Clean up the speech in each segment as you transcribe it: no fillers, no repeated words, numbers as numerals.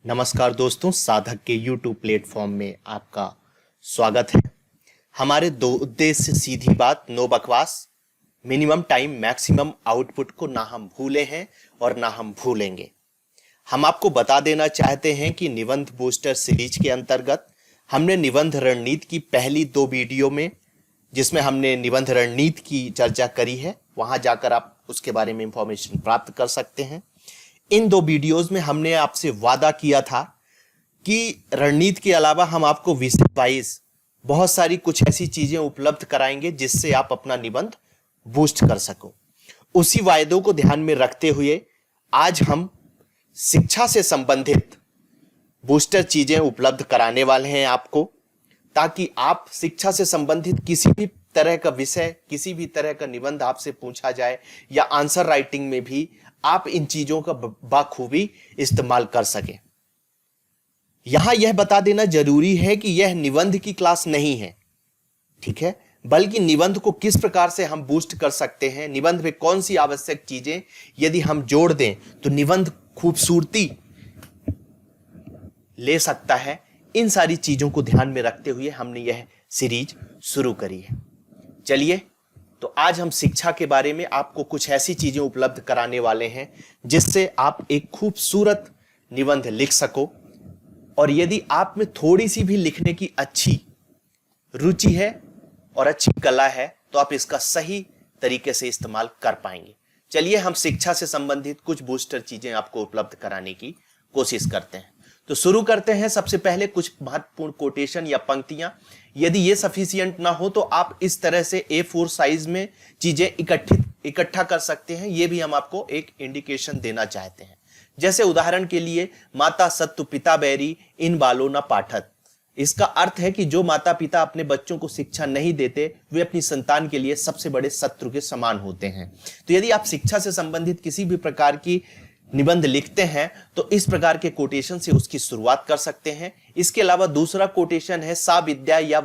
नमस्कार दोस्तों, साधक के YouTube प्लेटफॉर्म में आपका स्वागत है। हमारे दो उद्देश्य सीधी बात, नो बकवास, मिनिमम टाइम मैक्सिमम आउटपुट को ना हम भूले हैं और ना हम भूलेंगे। हम आपको बता देना चाहते हैं कि निबंध बूस्टर सीरीज के अंतर्गत हमने निबंध रणनीति की पहली 2 वीडियो में, जिसमें हमने निबंध रणनीति की चर्चा करी है, वहां जाकर आप उसके बारे में इंफॉर्मेशन प्राप्त कर सकते हैं। इन 2 वीडियोस में हमने आपसे वादा किया था कि रणनीति के अलावा हम आपको विषय वाइज बहुत सारी कुछ ऐसी चीजें उपलब्ध कराएंगे जिससे आप अपना निबंध बूस्ट कर सको। उसी वायदों को ध्यान में रखते हुए आज हम शिक्षा से संबंधित बूस्टर चीजें उपलब्ध कराने वाले हैं आपको, ताकि आप शिक्षा से संबंधित किसी भी तरह का विषय, किसी भी तरह का निबंध आपसे पूछा जाए या आंसर राइटिंग में भी आप इन चीजों का बाखूबी इस्तेमाल कर सकें। यहां यह बता देना जरूरी है कि यह निबंध की क्लास नहीं है, ठीक है, बल्कि निबंध को किस प्रकार से हम बूस्ट कर सकते हैं, निबंध में कौन सी आवश्यक चीजें यदि हम जोड़ दें तो निबंध खूबसूरती ले सकता है। इन सारी चीजों को ध्यान में रखते हुए हमने यह सीरीज शुरू करी है। चलिए, तो आज हम शिक्षा के बारे में आपको कुछ ऐसी चीजें उपलब्ध कराने वाले हैं जिससे आप एक खूबसूरत निबंध लिख सको। और यदि आप में थोड़ी सी भी लिखने की अच्छी रुचि है और अच्छी कला है तो आप इसका सही तरीके से इस्तेमाल कर पाएंगे। चलिए, हम शिक्षा से संबंधित कुछ बूस्टर चीजें आपको उपलब्ध कराने की कोशिश करते हैं। तो शुरू करते हैं। सबसे पहले कुछ महत्वपूर्ण कोटेशन या पंक्तियां, यदि ये सफिशिएंट ना हो तो आप इस तरह से A4 साइज में चीजें इकट्ठा कर सकते हैं। ये भी हम आपको एक इंडिकेशन देना चाहते हैं। जैसे उदाहरण के लिए, माता सत्तु पिता बैरी इन बालों न पाठत। इसका अर्थ है कि जो माता पिता अपने बच्चों को शिक्षा नहीं देते वे अपनी संतान के लिए सबसे बड़े शत्रु के समान होते हैं। तो यदि आप शिक्षा से संबंधित किसी भी प्रकार की निबंध लिखते हैं तो इस प्रकार के कोटेशन से उसकी शुरुआत कर सकते हैं। इसके अलावा दूसरा कोटेशन है सा विद्या या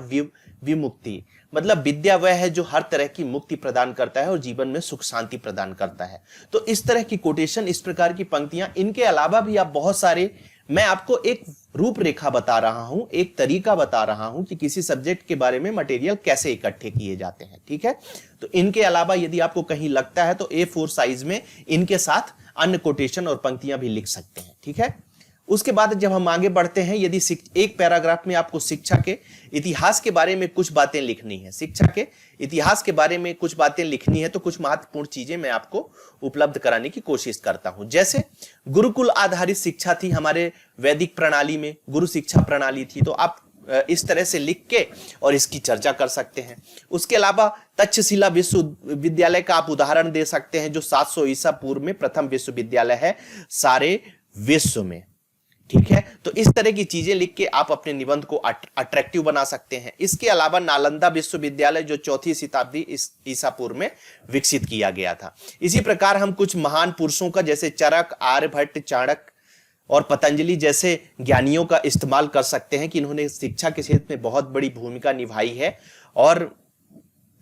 विमुक्ति, मतलब विद्या वह है जो हर तरह की मुक्ति प्रदान करता है और जीवन में सुख शांति प्रदान करता है। तो इस तरह की कोटेशन, इस प्रकार की पंक्तियां, इनके अलावा भी आप बहुत सारे, मैं आपको एक रूपरेखा बता रहा हूं, एक तरीका बता रहा हूं कि किसी सब्जेक्ट के बारे में मटेरियल कैसे इकट्ठे किए जाते हैं, ठीक है। तो इनके अलावा यदि आपको कहीं लगता है तो A4 साइज में इनके साथ अन्य कोटेशन और पंक्तियां भी लिख सकते हैं, ठीक है। उसके बाद जब हम आगे बढ़ते हैं, यदि एक पैराग्राफ में आपको शिक्षा के इतिहास के बारे में कुछ बातें लिखनी है, शिक्षा के इतिहास के बारे में कुछ बातें लिखनी है, तो कुछ महत्वपूर्ण चीजें मैं आपको उपलब्ध कराने की कोशिश करता हूं। जैसे गुरुकुल आधारित शिक्षा थी हमारे वैदिक प्रणाली में, गुरु शिक्षा प्रणाली थी, तो आप इस तरह से लिख के और इसकी चर्चा कर सकते हैं। उसके अलावा तक्षशिला विश्वविद्यालय का आप उदाहरण दे सकते हैं, जो 700 ईसा पूर्व में प्रथम विश्वविद्यालय है सारे विश्व में, ठीक है। तो इस तरह की चीजें लिख के आप अपने निबंध को अट्रैक्टिव बना सकते हैं। इसके अलावा नालंदा विश्वविद्यालय जो 4वीं शताब्दी ईसा पूर्व में विकसित किया गया था। इसी प्रकार हम कुछ महान पुरुषों का, जैसे चरक, आर्यभट्ट, चाणक्य और पतंजलि जैसे ज्ञानियों का इस्तेमाल कर सकते हैं कि इन्होंने शिक्षा के क्षेत्र में बहुत बड़ी भूमिका निभाई है, और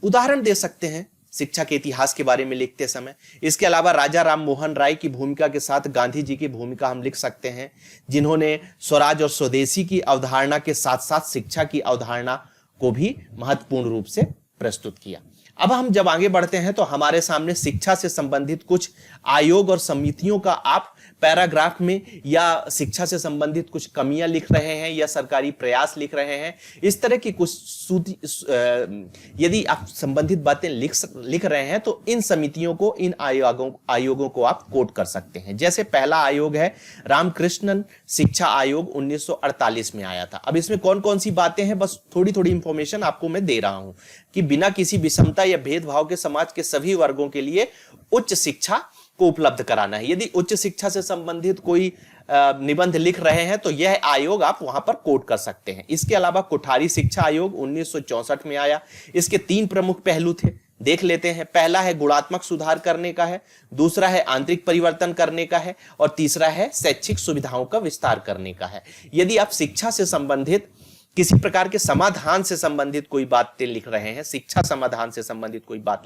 उदाहरण दे सकते हैं शिक्षा के इतिहास के बारे में लिखते समय। इसके अलावा राजा राम मोहन राय की भूमिका के साथ गांधी जी की भूमिका हम लिख सकते हैं, जिन्होंने स्वराज और स्वदेशी की अवधारणा के साथ साथ शिक्षा की अवधारणा को भी महत्वपूर्ण रूप से प्रस्तुत किया। अब हम जब आगे बढ़ते हैं तो हमारे सामने शिक्षा से संबंधित कुछ आयोग और समितियों का आप पैराग्राफ में, या शिक्षा से संबंधित कुछ कमियां लिख रहे हैं या सरकारी प्रयास लिख रहे हैं, इस तरह की कुछ यदि आप संबंधित बातें लिख रहे हैं तो इन समितियों को, इन आयोगों को आप कोट कर सकते हैं। जैसे पहला आयोग है रामकृष्णन शिक्षा आयोग, 1948 में आया था। अब इसमें कौन कौन सी बातें हैं, बस थोड़ी थोड़ी इंफॉर्मेशन आपको मैं दे रहा हूं कि बिना किसी विषमता या भेदभाव के समाज के सभी वर्गों के लिए उच्च शिक्षा को उपलब्ध कराना है। यदि उच्च शिक्षा से संबंधित कोई निबंध लिख रहे हैं तो यह आयोग आप वहां पर कोट कर सकते हैं। इसके अलावा कोठारी शिक्षा आयोग 1964 में आया। इसके 3 प्रमुख पहलू थे, देख लेते हैं। पहला है गुणात्मक सुधार करने का है, दूसरा है आंतरिक परिवर्तन करने का है, और तीसरा है शैक्षिक सुविधाओं का विस्तार करने का है। यदि आप शिक्षा से संबंधित किसी प्रकार के समाधान से संबंधित कोई बातें लिख रहे हैं, शिक्षा समाधान से संबंधित कोई बात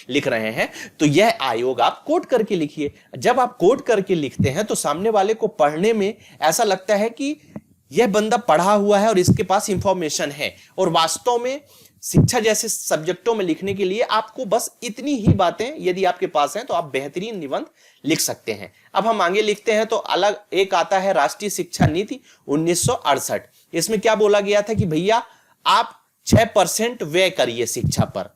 लिख रहे हैं, तो यह आयोग आप कोट करके लिखिए। जब आप कोट करके लिखते हैं तो सामने वाले को पढ़ने में ऐसा लगता है कि यह बंदा पढ़ा हुआ है और इसके पास इंफॉर्मेशन है। और वास्तव में शिक्षा जैसे सब्जेक्टों में लिखने के लिए आपको बस इतनी ही बातें यदि आपके पास हैं तो आप बेहतरीन निबंध लिख सकते हैं। अब हम आगे लिखते हैं तो अलग एक आता है राष्ट्रीय शिक्षा नीति 1968। इसमें क्या बोला गया था कि भैया आप 6% व्यय करिए शिक्षा पर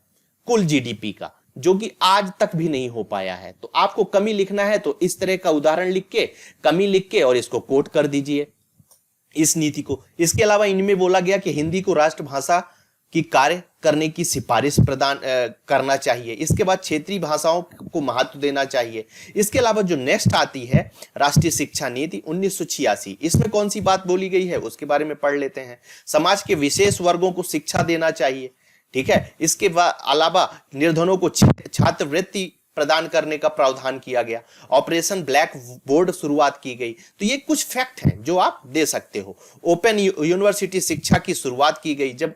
कुल जीडीपी का, जो कि आज तक भी नहीं हो पाया है। तो आपको कमी लिखना है तो इस तरह का उदाहरण लिख के, कमी लिख के और इसको कोट कर दीजिए इस नीति को। इसके अलावा इनमें बोला गया कि हिंदी को राष्ट्रभाषा की कार्य करने की सिफारिश प्रदान करना चाहिए। इसके बाद क्षेत्रीय भाषाओं को महत्व देना चाहिए। इसके अलावा जो नेक्स्ट आती है राष्ट्रीय शिक्षा नीति 1986, इसमें कौन सी बात बोली गई है उसके बारे में पढ़ लेते हैं। समाज के विशेष वर्गों को शिक्षा देना चाहिए, ठीक है। इसके अलावा निर्धनों को छात्रवृत्ति प्रदान करने का प्रावधान किया गया। ऑपरेशन ब्लैक बोर्ड शुरुआत की गई। तो ये कुछ फैक्ट हैं जो आप दे सकते हो। ओपन यूनिवर्सिटी शिक्षा की शुरुआत की गई। जब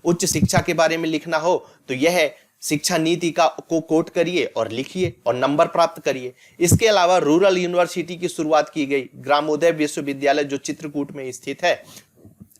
उच्च शिक्षा के बारे में लिखना हो तो यह शिक्षा नीति को कोट करिए और लिखिए और नंबर प्राप्त करिए। इसके अलावा रूरल यूनिवर्सिटी की शुरुआत की गई। ग्रामोदय विश्वविद्यालय जो चित्रकूट में स्थित है।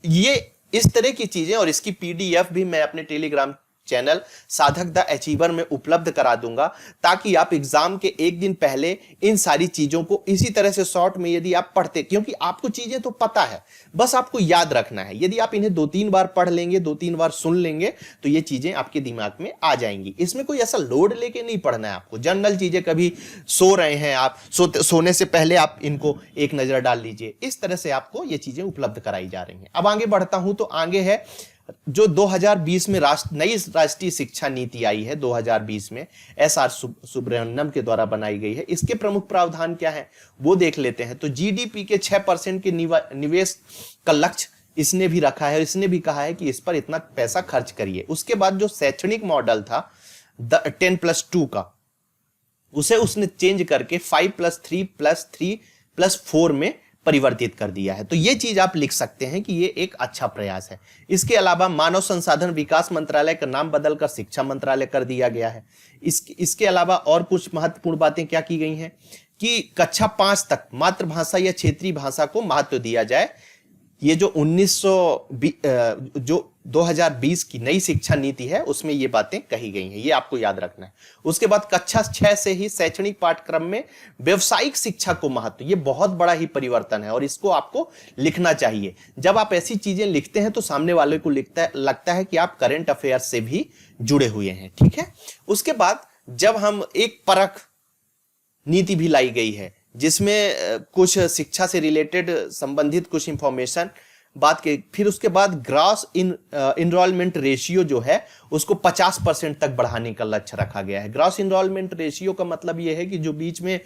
ये इस तरह की चीजें और इसकी पीडीएफ भी मैं अपने टेलीग्राम चैनल साधक द अचीवर में उपलब्ध करा दूंगा, ताकि आप एग्जाम के एक दिन पहले इन सारी चीजों को इसी तरह से शॉर्ट में यदि आप पढ़ते, क्योंकि आपको चीजें तो पता है, बस आपको याद रखना है। यदि आप इन्हें 2-3 बार पढ़ लेंगे, 2-3 बार सुन लेंगे तो ये चीजें आपके दिमाग में आ जाएंगी। इसमें कोई ऐसा लोड लेके नहीं पढ़ना है आपको। जनरल चीजें, कभी सो रहे हैं आप, सोने से पहले आप इनको एक नजर डाल लीजिए। इस तरह से आपको ये चीजें उपलब्ध कराई जा रही हैं। अब आगे बढ़ता हूं तो आगे है जो 2020 में नई राष्ट्रीय शिक्षा नीति आई है 2020 में, एसआर सुब्रमण्यम के द्वारा बनाई गई है। इसके प्रमुख प्रावधान क्या है वो देख लेते हैं। तो जीडीपी के 6% के निवेश का लक्ष्य इसने भी रखा है। इसने भी कहा है कि इस पर इतना पैसा खर्च करिए। उसके बाद जो शैक्षणिक मॉडल था 10+2 का, उसे उसने चेंज करके 5+3+3+4 में परिवर्तित कर दिया है। तो ये चीज आप लिख सकते हैं कि ये एक अच्छा प्रयास है। इसके अलावा मानव संसाधन विकास मंत्रालय का नाम बदलकर शिक्षा मंत्रालय कर दिया गया है। इसके अलावा और कुछ महत्वपूर्ण बातें क्या की गई हैं कि कक्षा 5 तक मातृभाषा या क्षेत्रीय भाषा को महत्व दिया जाए। ये जो 2020 की नई शिक्षा नीति है उसमें ये बातें कही गई हैं, ये आपको याद रखना है। उसके बाद कक्षा 6 से ही शैक्षणिक पाठ्यक्रम में व्यवसायिक शिक्षा को महत्व, ये बहुत बड़ा ही परिवर्तन है और इसको आपको लिखना चाहिए। जब आप ऐसी चीजें लिखते हैं तो सामने वाले को लगता है कि आप करंट अफेयर से भी जुड़े हुए हैं, ठीक है। उसके बाद जब हम एक परख नीति भी लाई गई है जिसमें कुछ शिक्षा से रिलेटेड संबंधित कुछ इंफॉर्मेशन बात के, फिर उसके बाद ग्रॉस इनरोलमेंट रेशियो जो है उसको 50% तक बढ़ाने का लक्ष्य रखा गया है। ग्रॉस इनरोलमेंट रेशियो का मतलब यह है कि जो बीच में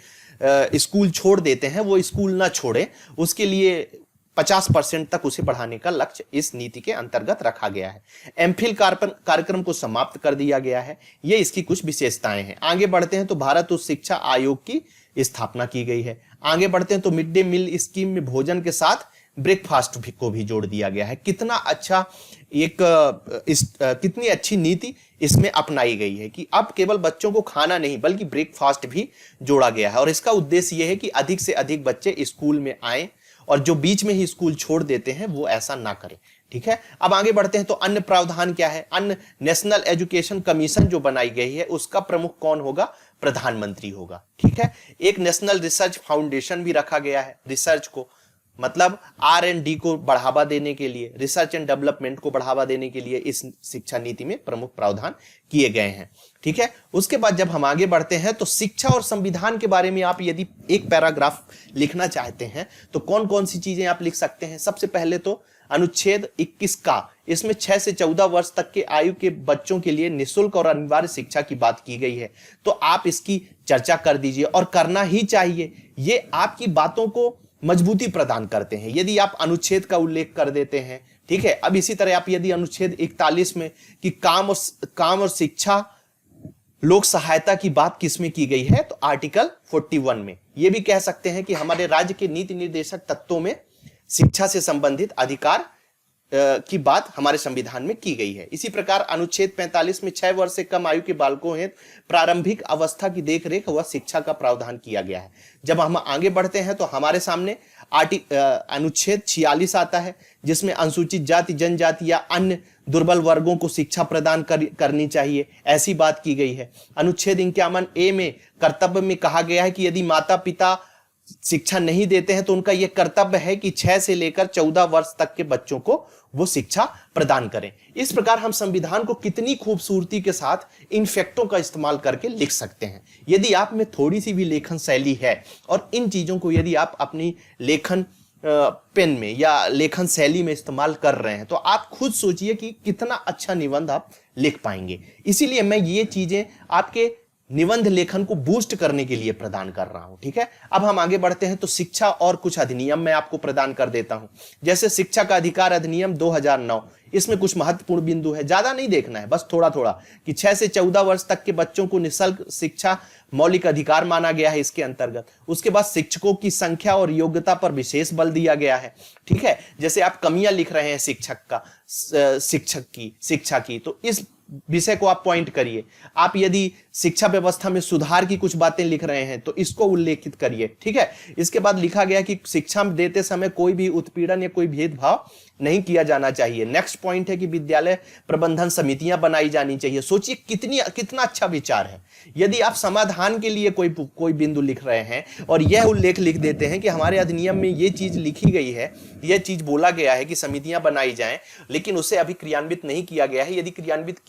स्कूल छोड़ देते हैं वो स्कूल ना छोड़े, उसके लिए 50% तक उसे बढ़ाने का लक्ष्य इस नीति के अंतर्गत रखा गया है। एमफिल कार्यक्रम को समाप्त कर दिया गया है। ये इसकी कुछ विशेषताएं हैं। आगे बढ़ते हैं तो भारत उच्च शिक्षा आयोग की स्थापना की गई है। आगे बढ़ते हैं तो मिड डे मील स्कीम में भोजन के साथ ब्रेकफास्ट को भी जोड़ दिया गया है। कितना अच्छा कितनी अच्छी नीति इसमें अपनाई गई है कि अब केवल बच्चों को खाना नहीं बल्कि ब्रेकफास्ट भी जोड़ा गया है। और इसका उद्देश्य यह है कि अधिक से अधिक बच्चे स्कूल में आए और जो बीच में ही स्कूल छोड़ देते हैं वो ऐसा ना करें, ठीक है। अब आगे बढ़ते हैं तो अन्य प्रावधान क्या है। अन्य नेशनल एजुकेशन कमीशन जो बनाई गई है उसका प्रमुख कौन होगा, प्रधानमंत्री होगा, ठीक है। एक नेशनल रिसर्च फाउंडेशन भी रखा गया है। रिसर्च को मतलब R&D को बढ़ावा देने के लिए, रिसर्च एंड डेवलपमेंट को बढ़ावा देने के लिए इस शिक्षा नीति में प्रमुख प्रावधान किए गए हैं, ठीक है। उसके बाद जब हम आगे बढ़ते हैं तो शिक्षा और संविधान के बारे में आप यदि एक पैराग्राफ लिखना चाहते हैं तो कौन कौन सी चीजें आप लिख सकते हैं। सबसे पहले तो अनुच्छेद 21 का, इसमें 6 से 14 वर्ष तक के आयु के बच्चों के लिए निःशुल्क और अनिवार्य शिक्षा की बात की गई है। तो आप इसकी चर्चा कर दीजिए और करना ही चाहिए। ये आपकी बातों को मजबूती प्रदान करते हैं यदि आप अनुच्छेद का उल्लेख कर देते हैं, ठीक है। अब इसी तरह आप यदि अनुच्छेद 41 में कि काम और शिक्षा लोक सहायता की बात किसमें की गई है तो आर्टिकल 41 में ये भी कह सकते हैं कि हमारे राज्य के नीति निर्देशक तत्वों में शिक्षा से संबंधित अधिकार की बात हमारे संविधान में की गई है। इसी प्रकार अनुच्छेद 45 में 6 वर्ष से कम आयु के बालकों हेतु प्रारंभिक अवस्था की देखरेख व शिक्षा का प्रावधान किया गया है। जब हम आगे बढ़ते हैं तो हमारे सामने अनुच्छेद 46 आता है, जिसमें अनुसूचित जाति, जनजाति या अन्य दुर्बल वर्गों को शिक्षा प्रदान करनी चाहिए, ऐसी बात की गई है। अनुच्छेद 51A में कर्तव्य में कहा गया है कि यदि माता पिता शिक्षा नहीं देते हैं तो उनका यह कर्तव्य है कि 6 से लेकर 14 वर्ष तक के बच्चों को वो शिक्षा प्रदान करें। इस प्रकार हम संविधान को कितनी खूबसूरती के साथ इन फैक्टों का इस्तेमाल करके लिख सकते हैं। यदि आप में थोड़ी सी भी लेखन शैली है और इन चीजों को यदि आप अपनी लेखन पेन में या लेखन शैली में इस्तेमाल कर रहे हैं तो आप खुद सोचिए कि कितना अच्छा निबंध आप लिख पाएंगे। इसीलिए मैं ये चीजें आपके निबंध लेखन को बूस्ट करने के लिए प्रदान कर रहा हूं। ठीक है, अब हम आगे बढ़ते हैं तो शिक्षा और कुछ अधिनियम मैं आपको प्रदान कर देता हूं। जैसे शिक्षा का अधिकार अधिनियम 2009, इसमें कुछ महत्वपूर्ण बिंदु है, ज्यादा नहीं देखना है, बस थोड़ा थोड़ा, कि 6 से 14 वर्ष तक के बच्चों को निःशुल्क शिक्षा मौलिक अधिकार माना गया है इसके अंतर्गत। उसके बाद शिक्षकों की संख्या और योग्यता पर विशेष बल दिया गया है। ठीक है, जैसे आप कमियां लिख रहे हैं शिक्षा की, तो इस विषय को आप पॉइंट करिए। आप यदि शिक्षा व्यवस्था में सुधार की कुछ बातें लिख रहे हैं तो इसको उल्लेखित करिए। ठीक है, इसके बाद लिखा गया कि शिक्षा देते समय कोई भी उत्पीड़न या कोई भेदभाव नहीं किया जाना चाहिए। नेक्स्ट पॉइंट है कि विद्यालय प्रबंधन समितियां बनाई जानी चाहिए। सोचिए कितना अच्छा विचार है। यदि आप समाधान के लिए कोई बिंदु लिख रहे हैं और यह उल्लेख लिख देते हैं कि हमारे अधिनियम में यह चीज लिखी गई है, यह चीज बोला गया है कि समितियां बनाई जाएं, लेकिन उसे अभी क्रियान्वित नहीं किया गया है। यदि क्रियान्वित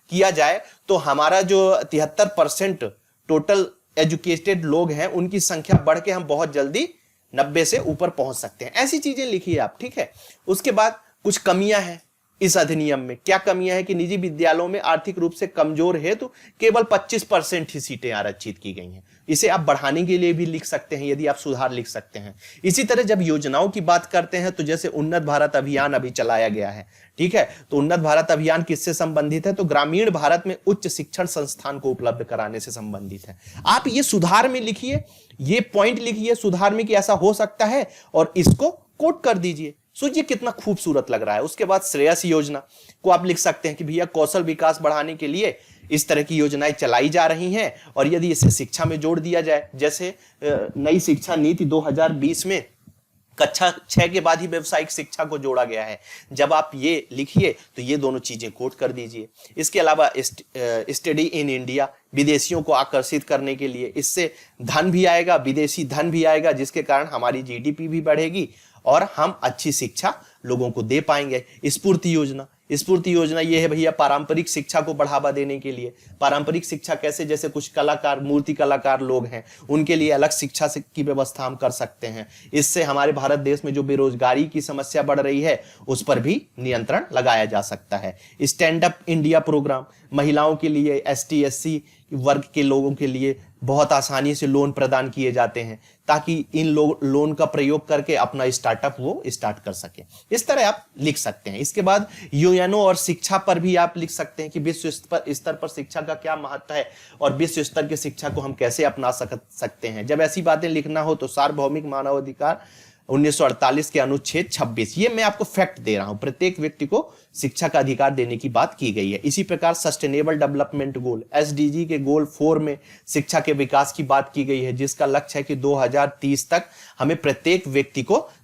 किया जाए तो हमारा जो 73% टोटल एजुकेटेड लोग हैं उनकी संख्या बढ़ के हम बहुत जल्दी 90 से ऊपर पहुंच सकते हैं। ऐसी चीजें लिखिए आप। ठीक है, उसके बाद कुछ कमियां हैं इस अधिनियम में। क्या कमियां हैं कि निजी विद्यालयों में आर्थिक रूप से कमजोर है तो केवल 25% ही सीटें आरक्षित की गई हैं। इसे आप बढ़ाने के लिए भी लिख सकते हैं यदि आप सुधार लिख सकते हैं। इसी तरह जब योजनाओं की बात करते हैं तो जैसे उन्नत भारत अभियान अभी चलाया गया है। ठीक है, तो उन्नत भारत अभियान किससे संबंधित है? तो ग्रामीण भारत में उच्च शिक्षण संस्थान को उपलब्ध कराने से संबंधित है। आप ये सुधार में लिखिए, ये पॉइंट लिखिए सुधार में कि ऐसा हो सकता है और इसको कोट कर दीजिए। सोचिए कितना खूबसूरत लग रहा है। उसके बाद श्रेयस योजना को आप लिख सकते हैं कि भैया कौशल विकास बढ़ाने के लिए इस तरह की योजनाएं चलाई जा रही हैं और यदि इसे शिक्षा में जोड़ दिया जाए, जैसे नई शिक्षा नीति 2020 में कक्षा 6 के बाद ही व्यावसायिक शिक्षा को जोड़ा गया है। जब आप ये लिखिए तो ये दोनों चीजें कोट कर दीजिए। इसके अलावा स्टडी इन इंडिया, विदेशियों को आकर्षित करने के लिए, इससे धन भी आएगा, विदेशी धन भी आएगा, जिसके कारण हमारी जीडीपी भी बढ़ेगी और हम अच्छी शिक्षा लोगों को दे पाएंगे। स्फूर्ति योजना ये है भैया पारंपरिक शिक्षा को बढ़ावा देने के लिए। पारंपरिक शिक्षा कैसे? जैसे कुछ कलाकार, मूर्ति कलाकार लोग हैं, उनके लिए अलग शिक्षा की व्यवस्था हम कर सकते हैं। इससे हमारे भारत देश में जो बेरोजगारी की समस्या बढ़ रही है उस पर भी नियंत्रण लगाया जा सकता है। स्टैंड अप इंडिया प्रोग्राम महिलाओं के लिए, ST SC वर्ग के लोगों के लिए बहुत आसानी से लोन प्रदान किए जाते हैं ताकि इन लोन का प्रयोग करके अपना स्टार्टअप वो स्टार्ट कर सके। इस तरह आप लिख सकते हैं। इसके बाद यूएनओ और शिक्षा पर भी आप लिख सकते हैं कि विश्व स्तर पर शिक्षा का क्या महत्व है और विश्व स्तर की शिक्षा को हम कैसे अपना सकते हैं। जब ऐसी बातें लिखना हो तो सार्वभौमिक मानवाधिकार 1948 के अनुच्छेद 26, ये मैं आपको फैक्ट दे रहा हूं, प्रत्येक व्यक्ति को शिक्षा का अधिकार देने की बात की गई है। इसी प्रकार सस्टेनेबल डेवलपमेंट गोल SDG के गोल 4 में शिक्षा के विकास की बात की गई है, जिसका लक्ष्य है कि 2030 तक हमें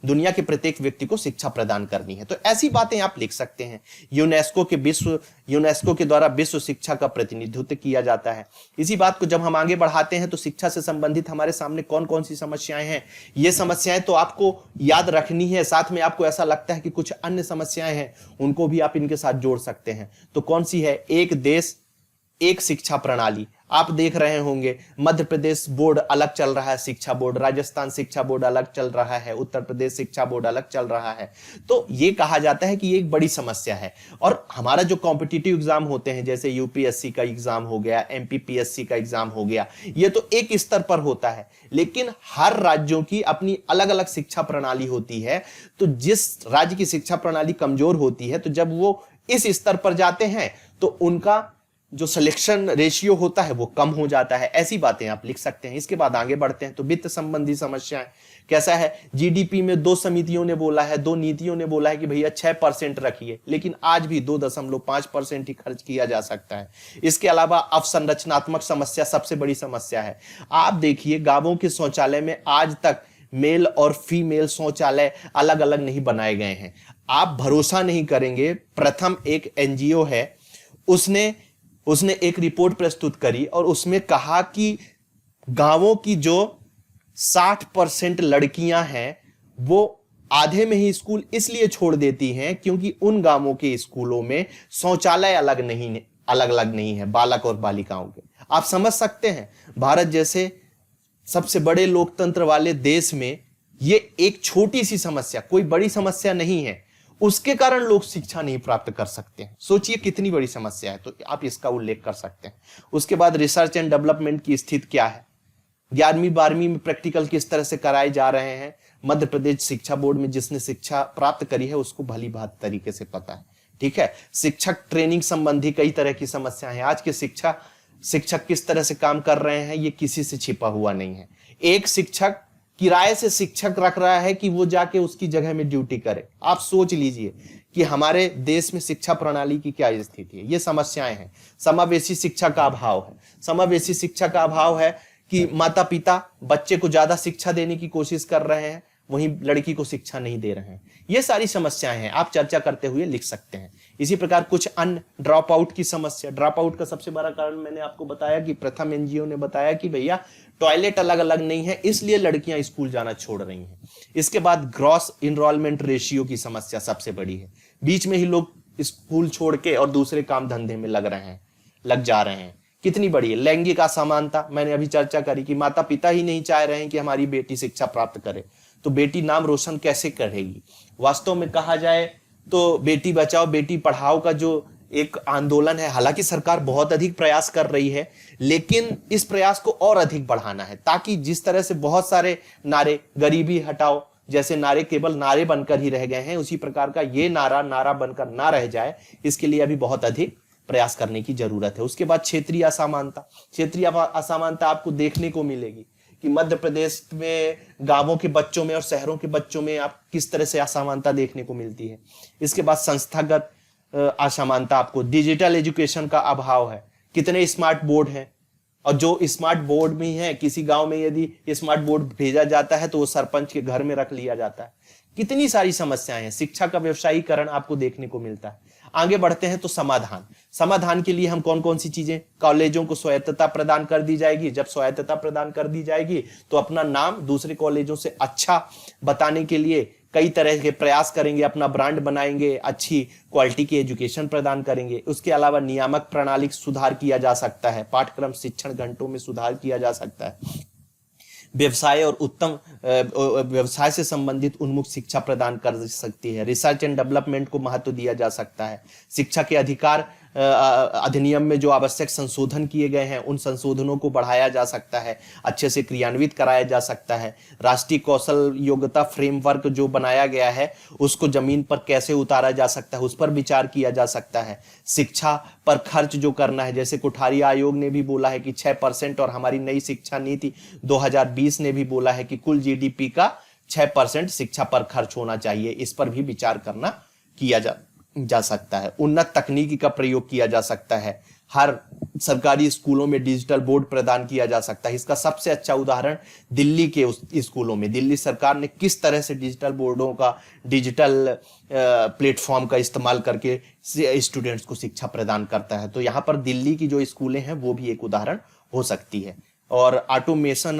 दुनिया के प्रत्येक व्यक्ति को शिक्षा प्रदान करनी है। तो ऐसी बातें आप लिख सकते हैं। यूनेस्को के द्वारा विश्व शिक्षा का प्रतिनिधित्व किया जाता है। इसी बात को जब हम आगे बढ़ाते हैं तो शिक्षा से संबंधित हमारे सामने कौन कौन सी समस्याएं हैं, ये समस्याएं तो आपको याद रखनी है। साथ में आपको ऐसा लगता है कि कुछ अन्य समस्याएं हैं, उनको भी आप इनके साथ जोड़ सकते हैं। तो कौन सी है? एक देश एक शिक्षा प्रणाली। आप देख रहे होंगे मध्य प्रदेश बोर्ड अलग चल रहा है, शिक्षा बोर्ड, राजस्थान शिक्षा बोर्ड अलग चल रहा है, उत्तर प्रदेश शिक्षा बोर्ड अलग चल रहा है। तो ये कहा जाता है कि ये एक बड़ी समस्या है। और हमारा जो कॉम्पिटिटिव एग्जाम होते हैं, जैसे UPSC का एग्जाम हो गया, MPPSC का एग्जाम हो गया, ये तो एक स्तर पर होता है, लेकिन हर राज्यों की अपनी अलग अलग शिक्षा प्रणाली होती है। तो जिस राज्य की शिक्षा प्रणाली कमजोर होती है, तो जब वो इस स्तर पर जाते हैं तो उनका जो सिलेक्शन रेशियो होता है वो कम हो जाता है। ऐसी बातें आप लिख सकते हैं। इसके बाद आगे बढ़ते हैं तो वित्त संबंधी समस्याएं कैसा है। जीडीपी में 2 समितियों ने बोला है, 2 नीतियों ने बोला है कि भैया 6% रखिए, लेकिन आज भी 2.5% ही खर्च किया जा सकता है। इसके अलावा अवसंरचनात्मक समस्या सबसे बड़ी समस्या है। आप देखिए गांवों के शौचालय में आज तक मेल और फीमेल शौचालय अलग अलग नहीं बनाए गए हैं। आप भरोसा नहीं करेंगे, प्रथम एक एनजीओ है, उसने एक रिपोर्ट प्रस्तुत करी और उसमें कहा कि गांवों की जो 60% लड़कियां हैं वो आधे में ही स्कूल इसलिए छोड़ देती हैं क्योंकि उन गांवों के स्कूलों में शौचालय अलग अलग नहीं है बालक और बालिकाओं के। आप समझ सकते हैं, भारत जैसे सबसे बड़े लोकतंत्र वाले देश में ये एक छोटी सी समस्या, कोई बड़ी समस्या नहीं है, उसके कारण लोग शिक्षा नहीं प्राप्त कर सकते हैं। सोचिए कितनी बड़ी समस्या है, तो आप इसका उल्लेख कर सकते हैं। उसके बाद रिसर्च एंड डेवलपमेंट की स्थिति क्या है। 11वीं 12वीं में प्रैक्टिकल किस तरह से कराए जा रहे हैं। मध्य प्रदेश शिक्षा बोर्ड में जिसने शिक्षा प्राप्त करी है उसको भली भांति तरीके से पता है। ठीक है, शिक्षक ट्रेनिंग संबंधी कई तरह की समस्याएं हैं। आज के शिक्षक किस तरह से काम कर रहे हैं ये किसी से छिपा हुआ नहीं है। एक शिक्षक किराए से शिक्षक रख रहा है कि वो जाके उसकी जगह में ड्यूटी करे। आप सोच लीजिए कि हमारे देश में शिक्षा प्रणाली की क्या स्थिति है। ये समस्याएं हैं। समावेशी शिक्षा का अभाव है। समावेशी शिक्षा का अभाव है कि माता पिता बच्चे को ज्यादा शिक्षा देने की कोशिश कर रहे हैं, वहीं लड़की को शिक्षा नहीं दे रहे हैं। ये सारी समस्याएं हैं, आप चर्चा करते हुए लिख सकते हैं। इसी प्रकार कुछ अन्य ड्रॉप आउट की समस्या। ड्रॉप आउट का सबसे बड़ा कारण मैंने आपको बताया कि प्रथम एनजीओ ने बताया कि भैया टॉयलेट अलग अलग नहीं है, इसलिए लड़कियां स्कूल जाना छोड़ रही हैं। इसके बाद ग्रॉस इनरोलमेंट रेशियो की समस्या सबसे बड़ी है। बीच में ही लोग स्कूल छोड़ के और दूसरे काम धंधे में लग जा रहे हैं। कितनी बड़ी है। लैंगिक असमानता, मैंने अभी चर्चा करी कि माता पिता ही नहीं चाह रहे हैं कि हमारी बेटी शिक्षा प्राप्त करे, तो बेटी नाम रोशन कैसे करेगी। वास्तव में कहा जाए तो बेटी बचाओ बेटी पढ़ाओ का जो एक आंदोलन है, हालांकि सरकार बहुत अधिक प्रयास कर रही है, लेकिन इस प्रयास को और अधिक बढ़ाना है, ताकि जिस तरह से बहुत सारे नारे, गरीबी हटाओ जैसे नारे केवल नारे बनकर ही रह गए हैं, उसी प्रकार का ये नारा बनकर ना रह जाए, इसके लिए अभी बहुत अधिक प्रयास करने की जरूरत है। उसके बाद क्षेत्रीय असमानता। क्षेत्रीय असमानता आपको देखने को मिलेगी कि मध्य प्रदेश में गांवों के बच्चों में और शहरों के बच्चों में आप किस तरह से असमानता देखने को मिलती है। इसके बाद संस्थागत असमानता, आपको डिजिटल एजुकेशन का अभाव है। कितने स्मार्ट बोर्ड हैं, और जो स्मार्ट बोर्ड भी हैं, किसी गांव में यदि स्मार्ट बोर्ड भेजा जाता है तो वो सरपंच के घर में रख लिया जाता है। कितनी सारी समस्याएं हैं। शिक्षा का व्यवसायीकरण आपको देखने को मिलता है। आगे बढ़ते हैं तो समाधान के लिए हम कौन कौन सी चीजें, कॉलेजों को स्वायत्तता प्रदान कर दी जाएगी। जब स्वायत्तता प्रदान कर दी जाएगी तो अपना नाम दूसरे कॉलेजों से अच्छा बताने के लिए कई तरह के प्रयास करेंगे, अपना ब्रांड बनाएंगे, अच्छी क्वालिटी की एजुकेशन प्रदान करेंगे। उसके अलावा नियामक प्रणाली सुधार किया जा सकता है, पाठ्यक्रम शिक्षण घंटों में सुधार किया जा सकता है, व्यवसाय और उत्तम व्यवसाय से संबंधित उन्मुख शिक्षा प्रदान कर सकती है, रिसर्च एंड डेवलपमेंट को महत्व दिया जा सकता है, शिक्षा के अधिकार अधिनियम में जो आवश्यक संशोधन किए गए हैं उन संशोधनों को बढ़ाया जा सकता है, अच्छे से क्रियान्वित कराया जा सकता है, राष्ट्रीय कौशल योग्यता फ्रेमवर्क जो बनाया गया है उसको जमीन पर कैसे उतारा जा सकता है उस पर विचार किया जा सकता है, शिक्षा पर खर्च जो करना है, जैसे कोठारी आयोग ने भी बोला है कि 6% और हमारी नई शिक्षा नीति 2020 ने भी बोला है कि कुल जीडीपी का 6% शिक्षा पर खर्च होना चाहिए। इस पर भी विचार करना किया जा सकता है। उन्नत तकनीकी का प्रयोग किया जा सकता है, हर सरकारी स्कूलों में डिजिटल बोर्ड प्रदान किया जा सकता है। इसका सबसे अच्छा उदाहरण दिल्ली के स्कूलों में दिल्ली सरकार ने किस तरह से डिजिटल बोर्डों का, डिजिटल प्लेटफॉर्म का इस्तेमाल करके स्टूडेंट्स को शिक्षा प्रदान करता है। तो यहाँ पर दिल्ली की जो स्कूलें हैं वो भी एक उदाहरण हो सकती है। और ऑटोमेशन,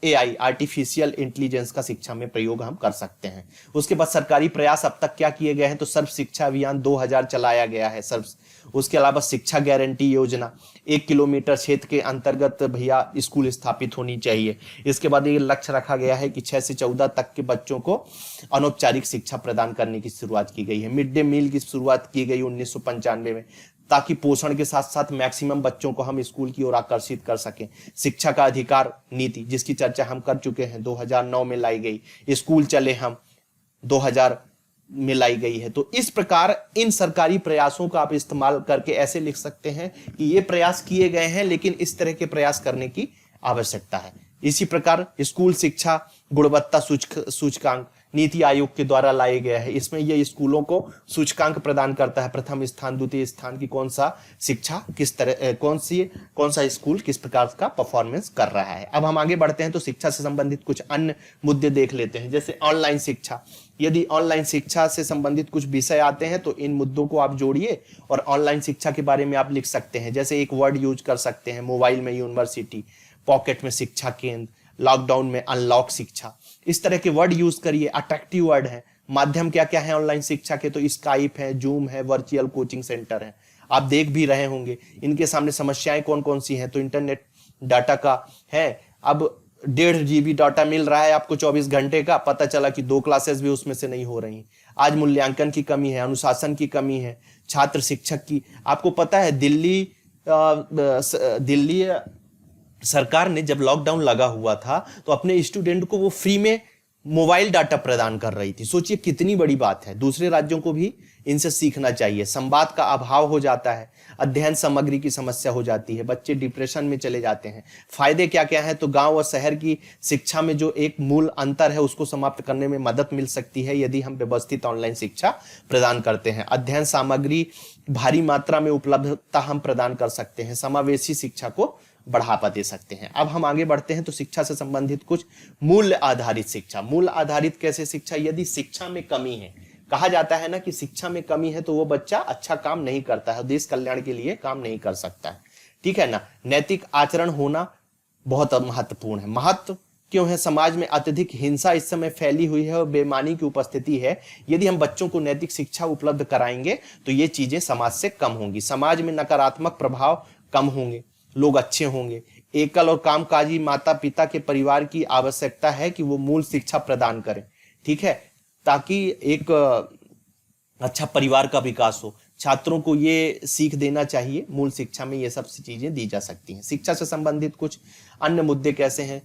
एआई, आर्टिफिशियल इंटेलिजेंस का शिक्षा में प्रयोग हम कर सकते हैं। उसके बाद सरकारी प्रयास अब तक क्या किए गए हैं, तो सर्व शिक्षा अभियान 2000 चलाया गया है। उसके अलावा शिक्षा गारंटी योजना, 1 किलोमीटर क्षेत्र के अंतर्गत भैया स्कूल स्थापित होनी चाहिए। इसके बाद ये लक्ष्य रखा गया है कि 6 से 14 तक के बच्चों को अनौपचारिक शिक्षा प्रदान करने की शुरुआत की गई है। मिड डे मील की शुरुआत की गई 1995 में, ताकि पोषण के साथ साथ मैक्सिमम बच्चों को हम स्कूल की ओर आकर्षित कर सकें। शिक्षा का अधिकार नीति जिसकी चर्चा हम कर चुके हैं 2009 में लाई गई। स्कूल चले हम में लाई गई है। तो इस प्रकार इन सरकारी प्रयासों का आप इस्तेमाल करके ऐसे लिख सकते हैं कि ये प्रयास किए गए हैं, लेकिन इस तरह के प्रयास करने की आवश्यकता है। इसी प्रकार स्कूल शिक्षा गुणवत्ता सूचकांक नीति आयोग के द्वारा लाया गया है। इसमें ये स्कूलों को सूचकांक प्रदान करता है, प्रथम स्थान, द्वितीय स्थान की कौन सा शिक्षा किस तरह कौन सा स्कूल किस प्रकार का परफॉर्मेंस कर रहा है। अब हम आगे बढ़ते हैं तो शिक्षा से संबंधित कुछ अन्य मुद्दे देख लेते हैं, जैसे ऑनलाइन शिक्षा। यदि ऑनलाइन शिक्षा से संबंधित कुछ विषय आते हैं तो इन मुद्दों को आप जोड़िए और ऑनलाइन शिक्षा के बारे में आप लिख सकते हैं। जैसे एक वर्ड यूज कर सकते हैं, मोबाइल में यूनिवर्सिटी, पॉकेट में शिक्षा केंद्र, लॉकडाउन में अनलॉक शिक्षा। इस तरह के वर्ड यूज करिए, अट्रैक्टिव वर्ड है। माध्यम क्या क्या है ऑनलाइन शिक्षा के, तो स्काइप है, जूम है, वर्चुअल कोचिंग सेंटर है। आप देख भी रहे होंगे इनके सामने समस्याएं कौन कौन सी हैं। तो इंटरनेट डाटा का है, अब 1.5 GB डाटा मिल रहा है आपको 24 घंटे का, पता चला कि 2 क्लासेस भी उसमें से नहीं हो रही। आज मूल्यांकन की कमी है, अनुशासन की कमी है, छात्र शिक्षक की। आपको पता है दिल्ली सरकार ने जब लॉकडाउन लगा हुआ था तो अपने स्टूडेंट को वो फ्री में मोबाइल डाटा प्रदान कर रही थी। सोचिए कितनी बड़ी बात है। दूसरे राज्यों को भी इनसे सीखना चाहिए। संवाद का अभाव हो जाता है, अध्ययन सामग्री की समस्या हो जाती है, बच्चे डिप्रेशन में चले जाते हैं। फायदे क्या क्या है, तो गांव और शहर की शिक्षा में जो एक मूल अंतर है उसको समाप्त करने में मदद मिल सकती है यदि हम व्यवस्थित ऑनलाइन शिक्षा प्रदान करते हैं। अध्ययन सामग्री भारी मात्रा में उपलब्धता हम प्रदान कर सकते हैं, समावेशी शिक्षा को बढ़ावा दे सकते हैं। अब हम आगे बढ़ते हैं तो शिक्षा से संबंधित कुछ मूल्य आधारित शिक्षा। मूल्य आधारित कैसे शिक्षा, यदि शिक्षा में कमी है, कहा जाता है ना कि शिक्षा में कमी है तो वो बच्चा अच्छा काम नहीं करता है, देश कल्याण के लिए काम नहीं कर सकता है, ठीक है ना। नैतिक आचरण होना बहुत महत्वपूर्ण है। महत्व क्यों है, समाज में अत्यधिक हिंसा इस समय फैली हुई है और बेईमानी की उपस्थिति है। यदि हम बच्चों को नैतिक शिक्षा उपलब्ध कराएंगे तो ये चीजें समाज से कम होंगी, समाज में नकारात्मक प्रभाव कम होंगे, लोग अच्छे होंगे। एकल और कामकाजी माता पिता के परिवार की आवश्यकता है कि वो मूल शिक्षा प्रदान करें, ठीक है, ताकि एक अच्छा परिवार का विकास हो। छात्रों को ये सीख देना चाहिए, मूल शिक्षा में ये सब चीजें दी जा सकती हैं। शिक्षा से संबंधित कुछ अन्य मुद्दे कैसे हैं,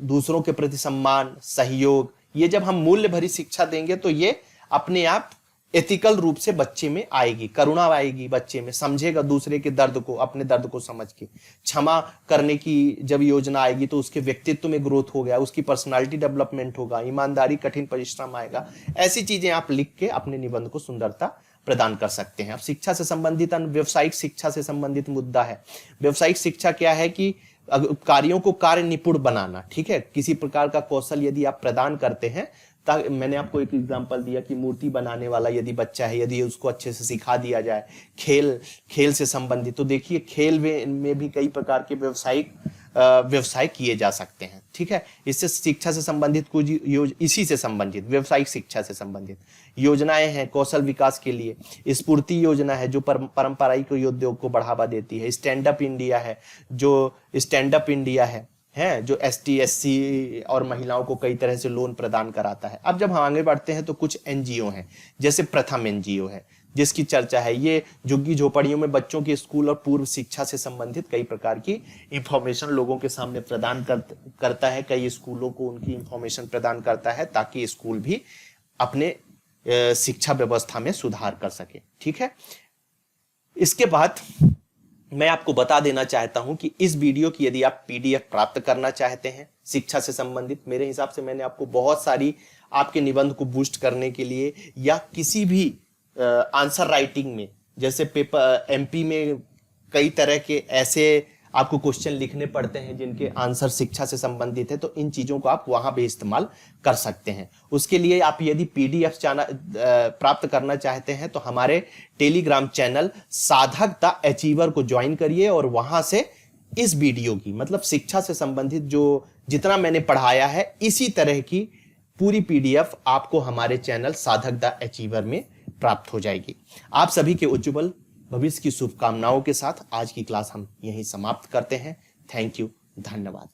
दूसरों के प्रति सम्मान, सहयोग। ये जब हम मूल्य भरी शिक्षा देंगे तो ये अपने आप एथिकल रूप से बच्चे में आएगी, करुणा आएगी, बच्चे में समझेगा दूसरे के दर्द को, अपने दर्द को समझ के। क्षमा करने की जब योजना आएगी तो उसके व्यक्तित्व में ग्रोथ हो गया, उसकी पर्सनालिटी डेवलपमेंट होगा, ईमानदारी, कठिन परिश्रम आएगा। ऐसी चीजें आप लिख के अपने निबंध को सुंदरता प्रदान कर सकते हैं। अब शिक्षा से संबंधित व्यावसायिक शिक्षा से संबंधित मुद्दा है। व्यावसायिक शिक्षा क्या है कि कार्यों को कार्य निपुण बनाना, ठीक है। किसी प्रकार का कौशल यदि आप प्रदान करते हैं, मैंने आपको एक एग्जांपल दिया कि मूर्ति बनाने वाला यदि बच्चा है, यदि उसको अच्छे से सिखा दिया जाए, खेल से संबंधित, तो देखिए खेल में भी कई प्रकार के व्यवसाय किए जा सकते हैं, ठीक है। इससे शिक्षा से संबंधित कुछ इसी से संबंधित व्यावसायिक शिक्षा से संबंधित योजनाएं हैं कौशल विकास के लिए। स्फूर्ति योजना है जो पारंपरिक उद्योग को बढ़ावा देती है। स्टैंड अप इंडिया है जो जो ST SC और महिलाओं को कई तरह से लोन प्रदान कराता है। अब जब हम आगे बढ़ते हैं तो कुछ NGO हैं, जैसे प्रथम NGO है जिसकी चर्चा है। ये झुग्गी झोपड़ियों में बच्चों के स्कूल और पूर्व शिक्षा से संबंधित कई प्रकार की इंफॉर्मेशन लोगों के सामने प्रदान करता है। कई स्कूलों को उनकी इंफॉर्मेशन प्रदान करता है ताकि स्कूल भी अपने शिक्षा व्यवस्था में सुधार कर सके, ठीक है। इसके बाद मैं आपको बता देना चाहता हूं कि इस वीडियो की यदि आप PDF प्राप्त करना चाहते हैं शिक्षा से संबंधित, मेरे हिसाब से मैंने आपको बहुत सारी आपके निबंध को बूस्ट करने के लिए या किसी भी आंसर राइटिंग में, जैसे पेपर MP में कई तरह के ऐसे आपको क्वेश्चन लिखने पड़ते हैं जिनके आंसर शिक्षा से संबंधित है, तो इन चीजों को आप वहां भी इस्तेमाल कर सकते हैं। उसके लिए आप यदि PDF प्राप्त करना चाहते हैं तो हमारे टेलीग्राम चैनल साधक द अचीवर को ज्वाइन करिए और वहां से इस वीडियो की मतलब शिक्षा से संबंधित जितना मैंने पढ़ाया है इसी तरह की पूरी PDF आपको हमारे चैनल साधक द अचीवर में प्राप्त हो जाएगी। आप सभी के उज्जवल भविष्य की शुभकामनाओं के साथ आज की क्लास हम यहीं समाप्त करते हैं। थैंक यू, धन्यवाद।